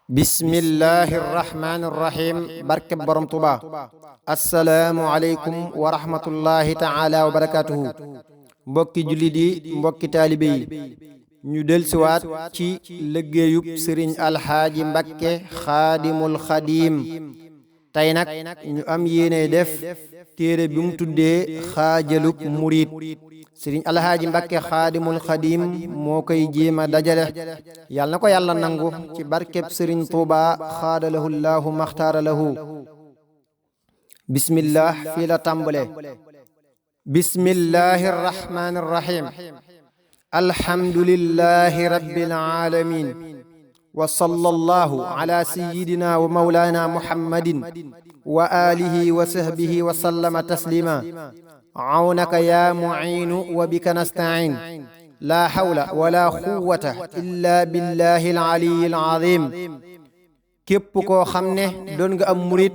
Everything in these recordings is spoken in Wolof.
bismillahi irrahmani irrahim barkeb borom tuba assalaamu aleykum wa rahmatullahi taala wa barakatuhu mbokki jullit yi mbokki taalibe yi ñu delsiwaat ci liggéeyub sëriñ alxaaji mbakke xaadimul xadiim tey nag ñu am yéene def téere bi mu tuddee xaajalub murit sëriñ alxaaji mbakke xaadimul xadiim moo koy jéema dajale yàlla na ko yàlla nangu ci barkeb sëriñ tuuba xaadalahu llaahu maxtaara lahu bismillah fii la tàmbale bismillahi irrahmani irrahim alhamdulillahi rabbil alamin wa sallallahu ala sayyidina wa mawlana muhammadin wa alihi wa sahbihi wa sallama taslima awnaka ya mu'inu wa bika nasta'in la hawla wala quwwata illa billahi al-aliyyi al-azim képp koo xam ne doon nga am murit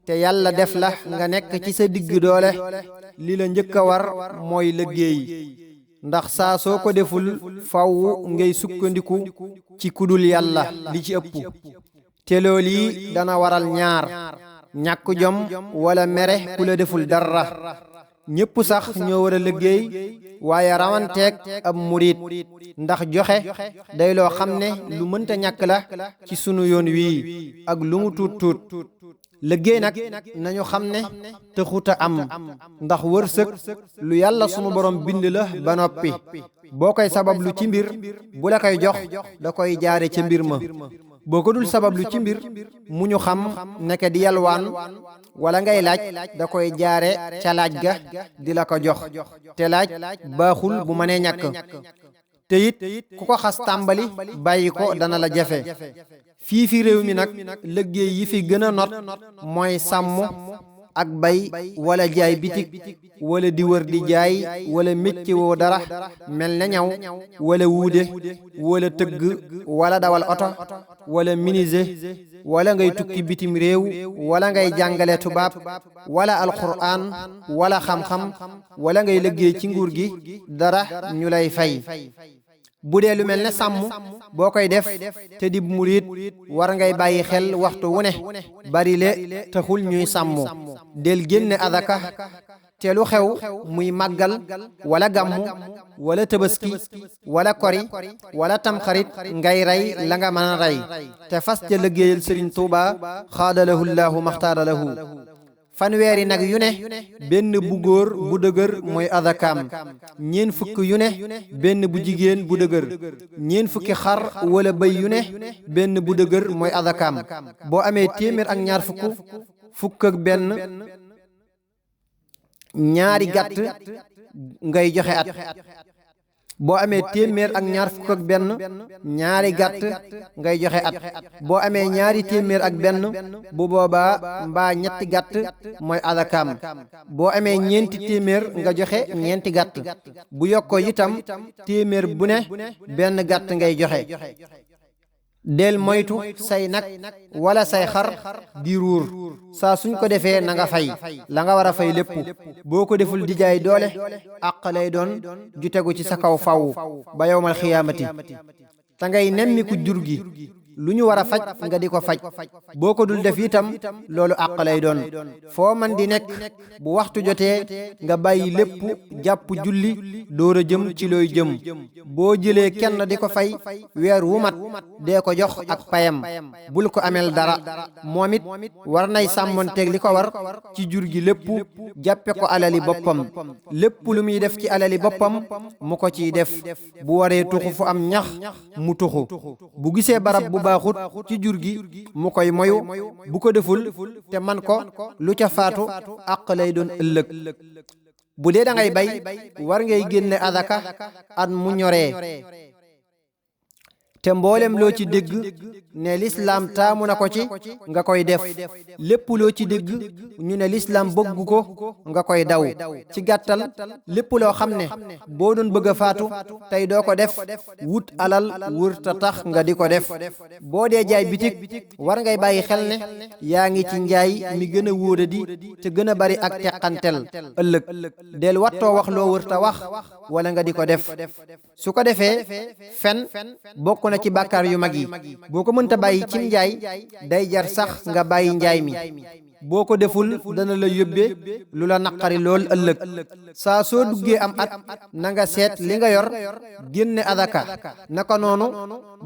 te yàlla def la nga nekk ci sa digg doole li la njëkk a war mooy liggéey ndax saa soo ko deful faw ngay sukkandiku ci kudul yàlla li ci ëpp te lool yi dana waral ñaar ñàkk jom wala mere ku la deful dara ñépp sax ñoo war a liggéey waaye rawanteeg ab murit ndax joxe day loo xam ne lu mënta ñàkk la ci sunu yoon wii ak lu mu tuut tuut liggéey nag nañu xam ne taxuta am ndax wërsëg lu yàlla sunu borom bind la ba noppi boo koy sabablu ci mbir bu la koy jox da koy jaare ca mbir ma boo ko dul sabablu ci mbir mu ñu xam nekk di yalwaan wala ngay laaj da koy jaare ca laaj ga di la ko jox te laaj baaxul bu mënee ñàkk te it ku ko xas tàmbali bàyyi ko dana la jafe fii fi réew mi nag liggéey yi fi gën a not mooy sàmm ak bay wala jaay bitik wala di wër di jaay wala mécce woo dara mel na ñaw wala wuude wala tëgg wala dawal oto wala menuisier wala ngay tukki bitim réew wala ngay jàngale tubaab wala alquran wala xam-xam wala ngay liggéey ci nguur gi dara ñu lay fay bu dee lu mel ne sàmm boo koy def te di murit war ngay bàyyi xel waxtu wu ne bari le taxul ñuy sàmm del génne adaka te lu xew muy màggal wala gàmmu wala tëbaski wala kori wala tamxarit ngay rey la nga mën a rey te fas ca liggéeyal sëriñ tuuba xaadalahu llaahu maxtaara lahu fanweeri nag yu ne benn bu góor bu dëgër mooy adakaam ñeen fukk yu ne benn bu jigéen bu dëgër ñeen fukki xar wala bëy yu ne benn bu dëgër mooy adakaam boo amee téeméer ak ñaar fukk ak benn ñaari gàtt ngay joxe at boo amee téeméer ak ñaar fukk ak benn ñaari gàtt ngay joxe at boo amee ñaari téeméer ak benn bu boobaa mbaa ñetti gàtt mooy adakaam boo amee ñeenti téeméer nga joxe ñeenti gàtt bu yokkoo itam téeméer bu ne benn gàtt ngay joxe del moytu say nag wala say xar di ruur saa suñ ko defee na nga fay la nga war a fay lépp boo ko deful di jaay doole àq lay doon ju tegu ci sa kaw faw ba yowmal xiyaamati te ngay nemmiku jur gi lu ñu war a faj nga di ko faj boo ko dul def itam loolu àq lay doon foo man di nekk bu waxtu jotee nga bàyyi lépp jàpp julli door a jëm ci looy jëm boo jëlee kenn di ko fay weer wu mat dee ko jox ak payam bul ko ameel dara moom it war nay sàmmonteeg li ko war ci jur gi lépp jàppe ko alali boppam lépp lu muy def ci alali boppam mu ko ciy def bu waree tuxu fu am ñax mu tuxu bu gisee barab bu baaxut ci jur gi mu koy moyu bu ko deful te man ko lu ca faatu àq lay doon ëllëg bu dee da ngay bay war ngay génne adaka at mu ñoree te mboolem loo ci dégg ne lislaam taamu na ko ci nga koy def lépp loo ci dégg ñu ne lislaam bëggu ko nga koy daw ci gàttal lépp loo xam ne boo doon bëgg a faatu tey doo ko def wut alal wërta tax nga di ko def boo dee jaay bitik war ngay bàyyi xel ne yaa ngi ci njaay mi gën a wóoradi te gën a bari ak teqantel ëllëg del wattoo wax loo wërta wax wala nga di ko def su ko defee fen bokk na ci bàkkaar yu mag yi boo ko mënta bàyyi cim njaay day jar sax nga bàyyi njaay mi boo ko deful dana la yóbbee lu la naqari lool ëllëg saa soo duggee am at na nga seet li nga yor génne adaka naka noonu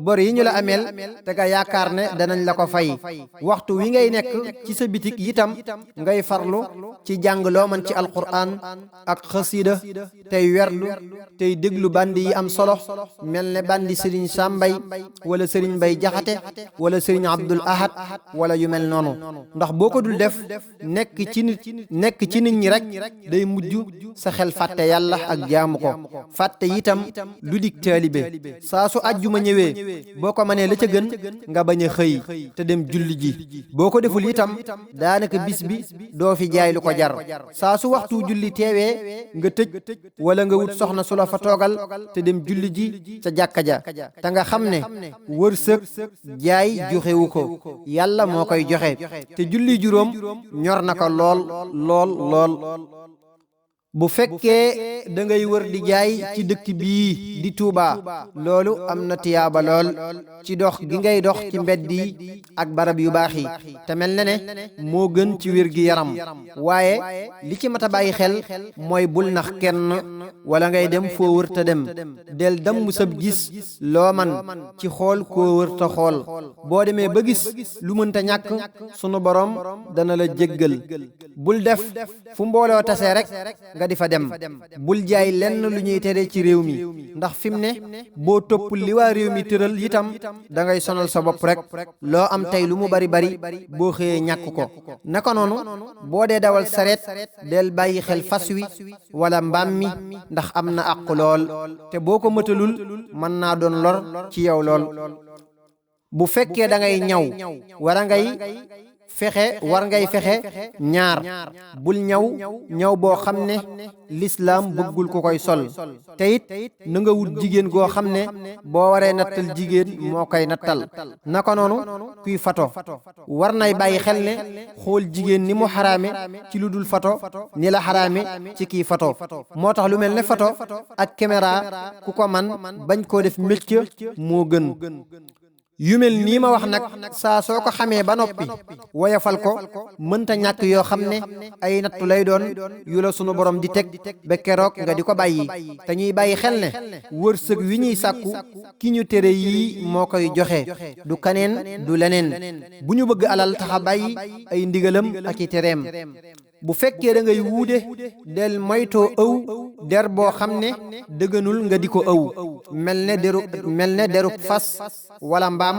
bor yi ñu la ameel te nga yaakaar ne danañ la ko fay waxtu wi ngay nekk ci sa bitik itam ngay farlu ci jàng loo man ci alquran ak xasida tey werdu tey déglu bandi yi am solo mel ne bandi Serigne Sambay wala Serigne Mbay Jaxate wala Serigne Abdul Ahad wala yu mel noonu ndax boo ko dul def nekk ci nit ñi rek day mujj sa xel fàtte yàlla ak jaamu ko fàtte itam lu dig taalibe saa su àjjuma ñëwee boo ko mënee la ca gën nga bañ a xëy te dem julli ji boo ko deful itam daanaka bis bi doo fi jaay lu ko jar saa su waxtu julli teewee nga tëj wala nga wut soxna su la fa toogal te dem julli ji ca jàkka ja te nga xam ne wërsëg jaay joxewu ko yàlla moo koy joxe te julli juróom ñor na ko lool bu fekkee da ngay wër di jaay ci dëkk bii di Touba loolu am na tiyaaba lool ci dox gi ngay dox ci mbedd yi ak barab yu baax yi te mel na ne moo gën ci wér gi yaram waaye li ci mat a bàyyi xel mooy bul nax kenn wala ngay dem foo wër te dem del damm sab gis loo man ci xool koo wër te xool boo demee ba gis lu mënta ñàkk sunu borom dana la jéggal bul def fu mbooloo tasee rek nga di fa dem bul jaay lenn lu ñuy tere ci réew mi ndax fi mu ne boo toppul li waa réew mi tëral itam da ngay sonal sa bopp rek loo am tey lu mu bari boo xëyee ñàkk ko naka noonu boo dee dawal sareet del bàyyi xel fas wi wala mbaam mi ndax am na àq lool te boo ko mëtalul mën naa doon lor ci yow lool bu fekkee da ngay ñaw war ngay fexe ñaar bul ñaw boo xam ne lislaam bëggul ku koy sol te it na nga wut jigéen goo xam ne boo waree nattal jigéen moo koy nattal naka noonu kuy fato war nay bàyyi xel ne xool jigéen ni mu xaraame ci lu dul fato ni la xaraame ci kii fato moo tax lu mel ne fato ak caméra ku ko man bañ koo def métier moo gën yu mel nii ma wax nag saa soo ko xamee ba noppi woyafal ko mënta ñàkk yoo xam ne ay nattu lay doon yu la sunu borom di teg ba keroog nga di ko bàyyi te ñuy bàyyi xel ne wërsëg wi ñuy sàkku ki ñu tere yii moo koy joxe du kaneen du leneen bu ñu bëgg alal taxa bàyyi ay ndigalam ak i tereem bu fekkee da ngay wuude del moytoo ëw der boo xam ne dëgganul nga di ko ëw mel ne derub fas wala mbaam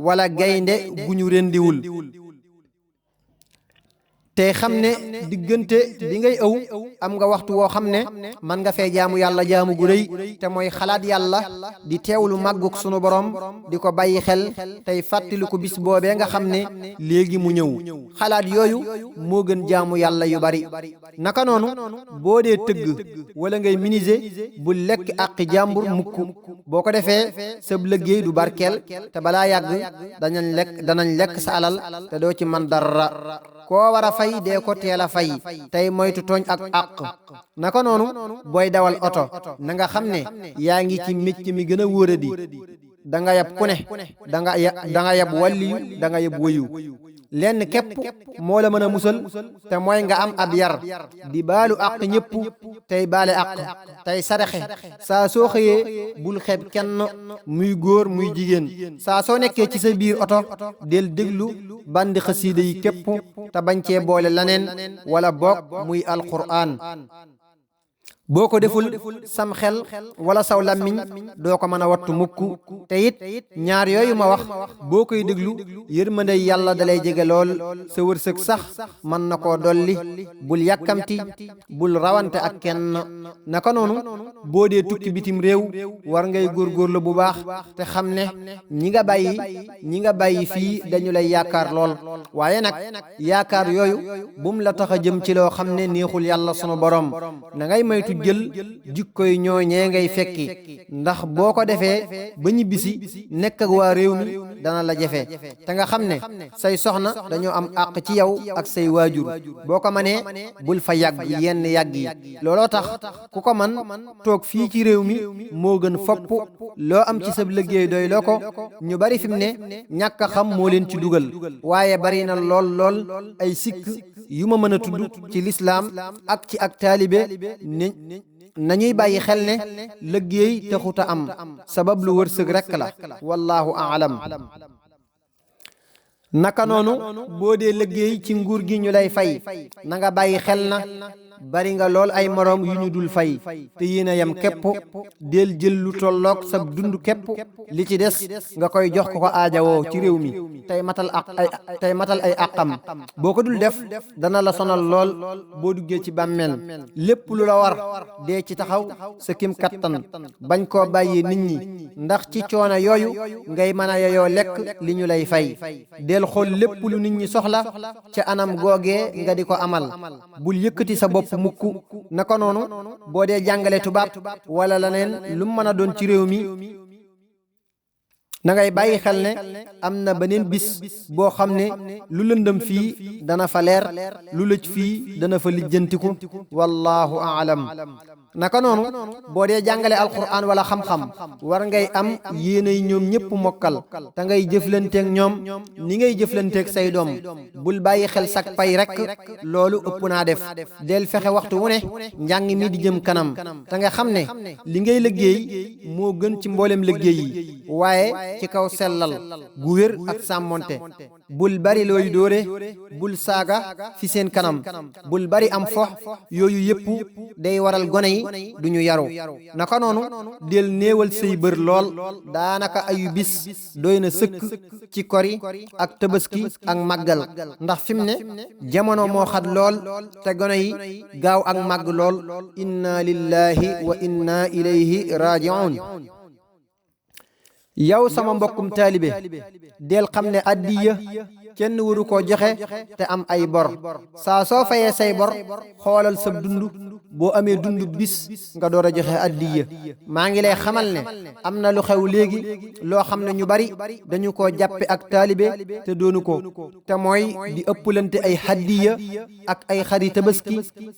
wala gaynde gu ñu rendiwul te xam ne diggante bi ngay ëw am nga waxtu woo xam ne man nga fee jaamu yàlla jaamu gu rëy te mooy xalaat yàlla di teewlu màggug sunu borom di ko bàyyi xel tey fàttaliku bis boobee nga xam ne léegi mu ñëw xalaat yooyu moo gën jaamu yàlla yu bari naka noonu boo dee tëgg wala ngay miniser bu lekk àqi jàmbur mukk boo ko defee sab liggéey du barkeel te balaa yàgg danañ lekk sa alal te doo ci man dara koo war a fay dee ko teel a fay tey moytu tooñ ak àq naka noonu booy dawal oto na nga xam ne yaa ngi ci mécc mi gën a wóoradi da nga yab ku ne da nga yab wàlliyu da nga yab wëyu lenn képp moo la mën a musal te mooy nga am ab yar di baalu àq ñëpp tey baale àq tey saraxe saa soo xëyee bul xeeb kenn muy góor muy jigéen saa soo nekkee ci sa biir oto del déglu bandi xasiida yi képp te bañ cee boole laneen wala boog muy alquraan boo ko deful sam xel wala saw lammiñ doo ko mën a wattu mukk te it ñaar yooyu ma wax boo koy déglu yërmande yàlla dalay jege lool sa wërsëg sax mën na koo dolli bul yàkkamti bul rawante ak kenn naka noonu boo dee tukki bitim réew war ngay góorgóorlu bu baax te xam ne ñi nga bàyyi fii dañu lay yaakaar lool waaye nag yaakaar yooyu bum la tax a jëm ci loo xam ne neexul yàlla sunu borom na ngay moytu jël jikkoy ñooñee ngay fekki ndax boo ko defee ba ñibbisi nekk ak waa réew mi dana la jafe te nga xam ne say soxna dañoo am àq ci yow ak say waajur boo ko mënee bul fa yàgg yenn yàgg yi looloo tax ku ko man toog fii ci réew mi moo gën fopp loo am ci sa liggéey doy loo ko ñu bari fi mu ne ñàkk a xam moo leen ci dugal waaye bari na lool ay sikk yu ma mën a tudd ci lislaam ak ci ak taalibe nañuy bàyyi xel ne liggéey taxuta am sabab lu wërsëg rekk la wallahu aalam naka noonu boo dee liggéey ci nguur gi ñu lay fay na nga bàyyi xel na bari nga lool ay moroom yu ñu dul fay te yéen a yem képp del jël lu tolloog sa dund képp li ci des nga koy jox ko aajawoo ci réew mi tey matal ay àqam boo ko dul def dana la sonal lool boo duggee ci bàmmeel lépp lu la war dee ci taxaw sa kim kattan bañ koo bàyyi nit ñi ndax ci coono yooyu ngay mën a yeyoo lekk li ñu lay fay del xool lépp lu nit ñi soxla ca anam googee nga di ko amal bul yëkkati sa bopp mukk naka noonu boo dee jàngale tubaab wala leneen lu mu mën a doon ci réew mi na ngay bàyyi xel ne am na beneen bis boo xam ne lu lëndëm fii dana fa leer lu lëj fii dana fa lijjantiku wallahu aalam naka noonu boo dee jàngale alquran wala xam-xam war ngay am yéenay ñoom ñëpp mokkal te ngay jëflanteeg ñoom ni ngay jëflanteeg say doom bul bàyyi xel sak pay rek loolu ëpp naa def del fexe waxtu wu ne njàng mi di jëm kanam te nga xam ne li ngay liggéey moo gën ci mboolem liggéey yi waaye ci kaw sellal gu wér ak sàmmonte bul bari looy dóore bul saaga fi seen kanam bul bari am fox yooyu yëpp day waral gone yi duñu yaru naka noonu del néewal say bër lool daanaka ayu bis doy na sëkk ci kori ak tabaski ak màggal ndax fi mu ne jamono moo xat lool te gone yi gaaw ak màgg lool inna lillahi wa inna ilayhi raji'un yow sama mbokkum taalibe del xam ne addiya kenn waru koo joxe te am ay bor saa soo fayee say bor xoolal sa dund boo amee dund bis nga door a joxe addiya maa ngi lay xamal ne am na lu xew léegi loo xam ne ñu bari dañu koo jàppe ak taalibe te doonu ko te mooy di ëpplante ay haddiya ak ay xari tabaski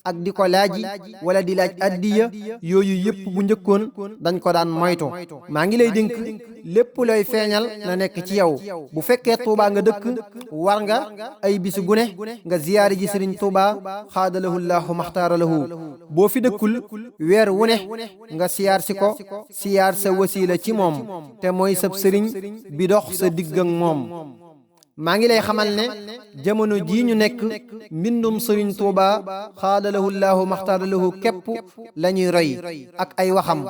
ak di ko laaji wala di laaj addiya yooyu yëpp bu njëkkoon dañ ko daan moytu maa ngi lay dénk lépp looy feeñal na nekk ci yow bu fekkee Tuubaa nga dëkk war nga ay bisu gune nga ziyaari ji Sëriñ Tuubaa xaadalahu llaahu maxtaara lahu boo fi dëkkul weer wu ne nga siyaar si ko siyaar sa wasiila ci moom te mooy sab sëriñ bi dox sa digg ak moom maa ngi lay xamal ne jamono jii ñu nekk mbindum Sëriñ Tuuba xaadalahu llaahu maxtaaralahu képp la ñuy roy ak ay waxam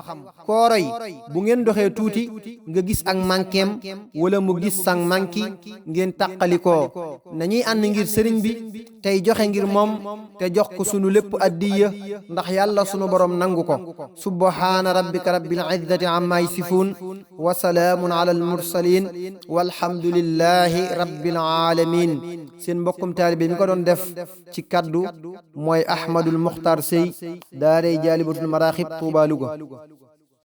koo roy bu ngeen doxee tuuti nga gis ak mankeem wala mu gis sang manki ngeen tàqalikoo nañuy ànd ngir sëriñ bi tey joxe ngir moom te jox ko sunu lépp addiya ndax yàlla sunu borom nangu ko subhaana rabbika rabbil izzati amma yasifuun wa salaamun ala al mursalin walhamdulillahi rabbil alamin seen mbokkum taalibe mi ko doon def ci kaddu mooy Ahmadul Muxtaar Sey daaray Jaalibatul Maraaxib Tuuba Luga